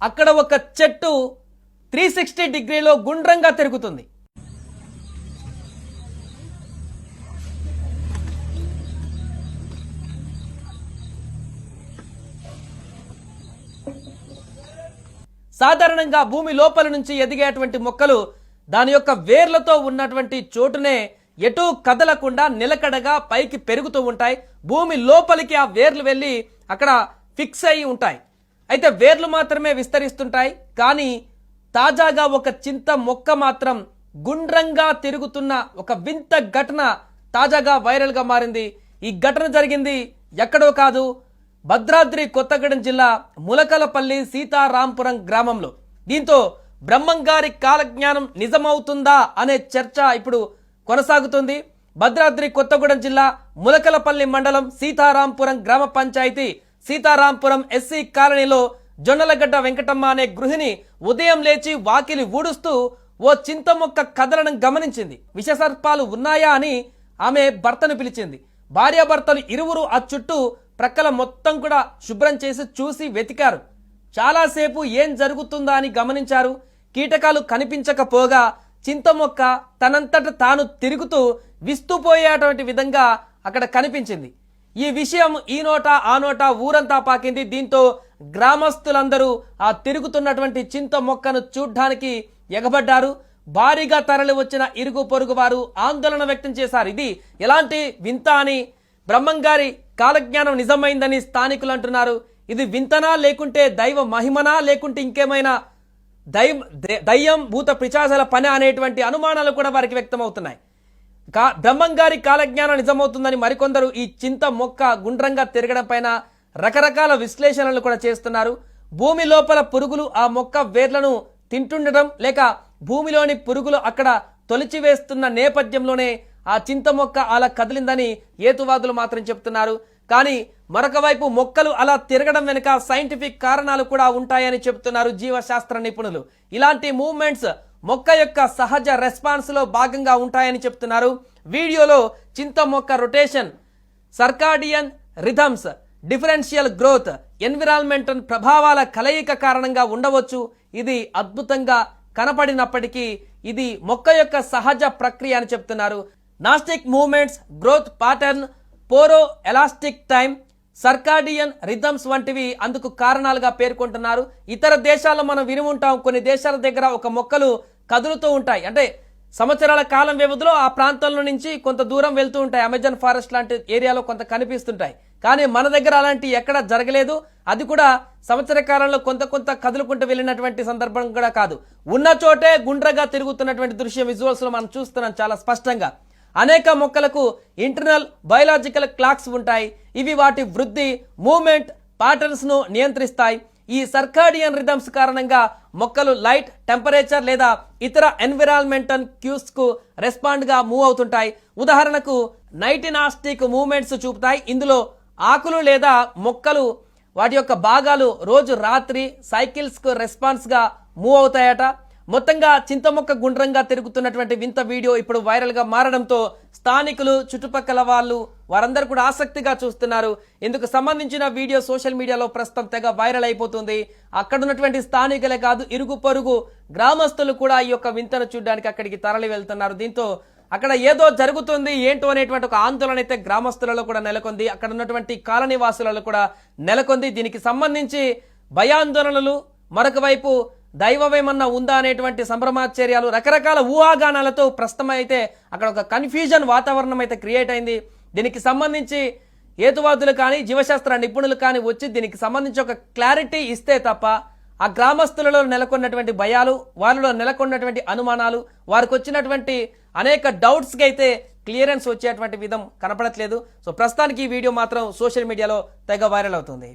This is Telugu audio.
అక్కడ ఒక చెట్టు 360 డిగ్రీలో గుండ్రంగా తిరుగుతుంది. సాధారణంగా భూమి లోపల నుంచి ఎదిగేటువంటి మొక్కలు దాని యొక్క వేర్లతో ఉన్నటువంటి చోటునే ఎటూ కదలకుండా నిలకడగా పైకి పెరుగుతూ ఉంటాయి. భూమి లోపలికి ఆ వేర్లు వెళ్ళి అక్కడ ఫిక్స్ అయి ఉంటాయి. అయితే వేర్లు మాత్రమే విస్తరిస్తుంటాయి. కానీ తాజాగా ఒక చింత మొక్క మాత్రం గుండ్రంగా తిరుగుతున్న ఒక వింత ఘటన తాజాగా వైరల్గా మారింది. ఈ ఘటన జరిగింది ఎక్కడో కాదు, భద్రాద్రి కొత్తగూడెం జిల్లా ములకలపల్లి సీతారాంపురం గ్రామంలో. దీంతో బ్రహ్మంగారి కాలజ్ఞానం నిజమవుతుందా అనే చర్చ ఇప్పుడు కొనసాగుతుంది. భద్రాద్రి కొత్తగూడెం జిల్లా ములకలపల్లి మండలం సీతారాంపురం గ్రామ పంచాయతీ సీతారాంపురం ఎస్సీ కాలనీలో జొన్నలగడ్డ వెంకటమ్మ అనే గృహిణి ఉదయం లేచి వాకిలి ఊడుస్తూ ఓ చింత మొక్క కదలడం గమనించింది. విషసర్పాలు ఉన్నాయా అని ఆమె భర్తను పిలిచింది. భార్యాభర్తలు ఇరువురు ఆ చుట్టూ ప్రక్కల మొత్తం కూడా శుభ్రం చేసి చూసి వెతికారు. చాలాసేపు ఏం జరుగుతుందా అని గమనించారు. కీటకాలు కనిపించకపోగా చింత మొక్క తనంతట తాను తిరుగుతూ విస్తుపోయేటువంటి విధంగా అక్కడ కనిపించింది. ఈ విషయం ఈ నోట ఆ నోట ఊరంతా పాకింది. దీంతో గ్రామస్తులందరూ ఆ తిరుగుతున్నటువంటి చింత మొక్కను చూడ్డానికి ఎగబడ్డారు. భారీగా తరలి వచ్చిన ఇరుగు పొరుగు వారు ఆందోళన వ్యక్తం చేశారు. ఇది ఎలాంటి వింత అని, బ్రహ్మంగారి కాలజ్ఞానం నిజమైందని స్థానికులు అంటున్నారు. ఇది వింతనా, లేకుంటే దైవ మహిమనా, లేకుంటే ఇంకేమైనా దయ్యం భూత పిశాచాల పని అనేటువంటి అనుమానాలు కూడా వారికి వ్యక్తమవుతున్నాయి. బ్రహ్మంగారి కాలజ్ఞానం నిజమవుతుందని మరికొందరు ఈ చింత మొక్క గుండ్రంగా తిరగడం పైన రకరకాల విశ్లేషణలు కూడా చేస్తున్నారు. భూమి లోపల పురుగులు ఆ మొక్క వేర్లను తింటుండడం, లేక భూమిలోని పురుగులు అక్కడ తొలిచివేస్తున్న నేపథ్యంలోనే ఆ చింత మొక్క అలా కదిలిందని హేతువాదులు మాత్రం చెప్తున్నారు. కానీ మరొక వైపు మొక్కలు అలా తిరగడం వెనుక సైంటిఫిక్ కారణాలు కూడా ఉంటాయని చెప్తున్నారు జీవశాస్త్ర నిపుణులు. ఇలాంటి మూవ్మెంట్స్ మొక్క యొక్క సహజ రెస్పాన్స్ లో భాగంగా ఉంటాయని చెప్తున్నారు. వీడియోలో చింత మొక్క rotation, circadian rhythms, differential growth, environmental ప్రభావాల కలయిక కారణంగా ఉండవచ్చు. ఇది అద్భుతంగా కనపడినప్పటికీ ఇది మొక్క యొక్క సహజ ప్రక్రియ అని చెప్తున్నారు. Nastic movements, growth pattern, Porro elastic time, circadian rhythms వంటివి అందుకు కారణాలుగా పేర్కొంటున్నారు. ఇతర దేశాల్లో మనం విని ఉంటాం, కొన్ని దేశాల దగ్గర ఒక మొక్కలు కదులుతూ ఉంటాయి. అంటే సంవత్సరాల కాలం వ్యవధిలో ఆ ప్రాంతంలో నుంచి కొంత దూరం వెళ్తూ ఉంటాయి. అమెజాన్ ఫారెస్ట్ లాంటి ఏరియాలో కొంత కనిపిస్తుంటాయి. కానీ మన దగ్గర అలాంటి ఎక్కడ జరగలేదు. అది కూడా సంవత్సర కాలంలో కొంత కదులుకుంటూ వెళ్ళినటువంటి సందర్భం కూడా కాదు. ఉన్న చోటే గుండ్రగా తిరుగుతున్నటువంటి దృశ్యం విజువల్స్ లో మనం చూస్తున్నాం చాలా స్పష్టంగా. అనేక మొక్కలకు ఇంటర్నల్ బయోలాజికల్ క్లాక్స్ ఉంటాయి. ఇవి వాటి వృద్ధి, మూవ్మెంట్ ప్యాటర్న్స్ ను నియంత్రిస్తాయి. ఈ సర్కాడియన్ రిథమ్స్ కారణంగా మొక్కలు లైట్, టెంపరేచర్ లేదా ఇతర ఎన్విరాన్మెంటల్ క్యూస్ కు రెస్పాండ్ గా మూవ్ అవుతుంటాయి. ఉదాహరణకు నైటినాస్టిక్ మూవ్మెంట్స్ చూపుతాయి. ఇందులో ఆకులు లేదా మొక్కలు వాటి యొక్క భాగాలు రోజు రాత్రి సైకిల్స్ కు రెస్పాన్స్ గా మూవ్ అవుతాయట. మొత్తంగా చింత మొక్క గుండ్రంగా తిరుగుతున్నటువంటి వింత వీడియో ఇప్పుడు వైరల్ గా మారడంతో స్థానికులు, చుట్టుపక్కల వాళ్ళు వారందరూ కూడా ఆసక్తిగా చూస్తున్నారు. ఇందుకు సంబంధించిన వీడియో సోషల్ మీడియాలో ప్రస్తుతం తెగ వైరల్ అయిపోతుంది. అక్కడ ఉన్నటువంటి స్థానికులే కాదు, ఇరుగు పొరుగు గ్రామస్తులు కూడా ఈ యొక్క వింతను చూడడానికి అక్కడికి తరలి వెళ్తున్నారు. దీంతో అక్కడ ఏదో జరుగుతుంది ఏంటో అనేటువంటి ఒక ఆందోళన అయితే గ్రామస్తులలో కూడా నెలకొంది. అక్కడ ఉన్నటువంటి కాలనీ వాసులలో కూడా నెలకొంది. దీనికి సంబంధించి భయాందోళనలు, మరొక వైపు దైవమేమన్నా ఉందా అనేటువంటి సంభ్రమాశ్చర్యాలు, రకరకాల ఊహాగానాలతో ప్రస్తుతం అయితే అక్కడ ఒక కన్ఫ్యూజన్ వాతావరణం అయితే క్రియేట్ అయింది. దీనికి సంబంధించి హేతువాదులు కానీ జీవశాస్త్ర నిపుణులు కానీ వచ్చి దీనికి సంబంధించి ఒక క్లారిటీ ఇస్తే తప్ప ఆ గ్రామస్తులలో నెలకొన్నటువంటి భయాలు, వారిలో నెలకొన్నటువంటి అనుమానాలు, వారికి వచ్చినటువంటి అనేక డౌట్స్కి అయితే క్లియరెన్స్ వచ్చేటువంటి విధం కనపడట్లేదు. సో ప్రస్తుతానికి ఈ వీడియో మాత్రం సోషల్ మీడియాలో తెగ వైరల్ అవుతుంది.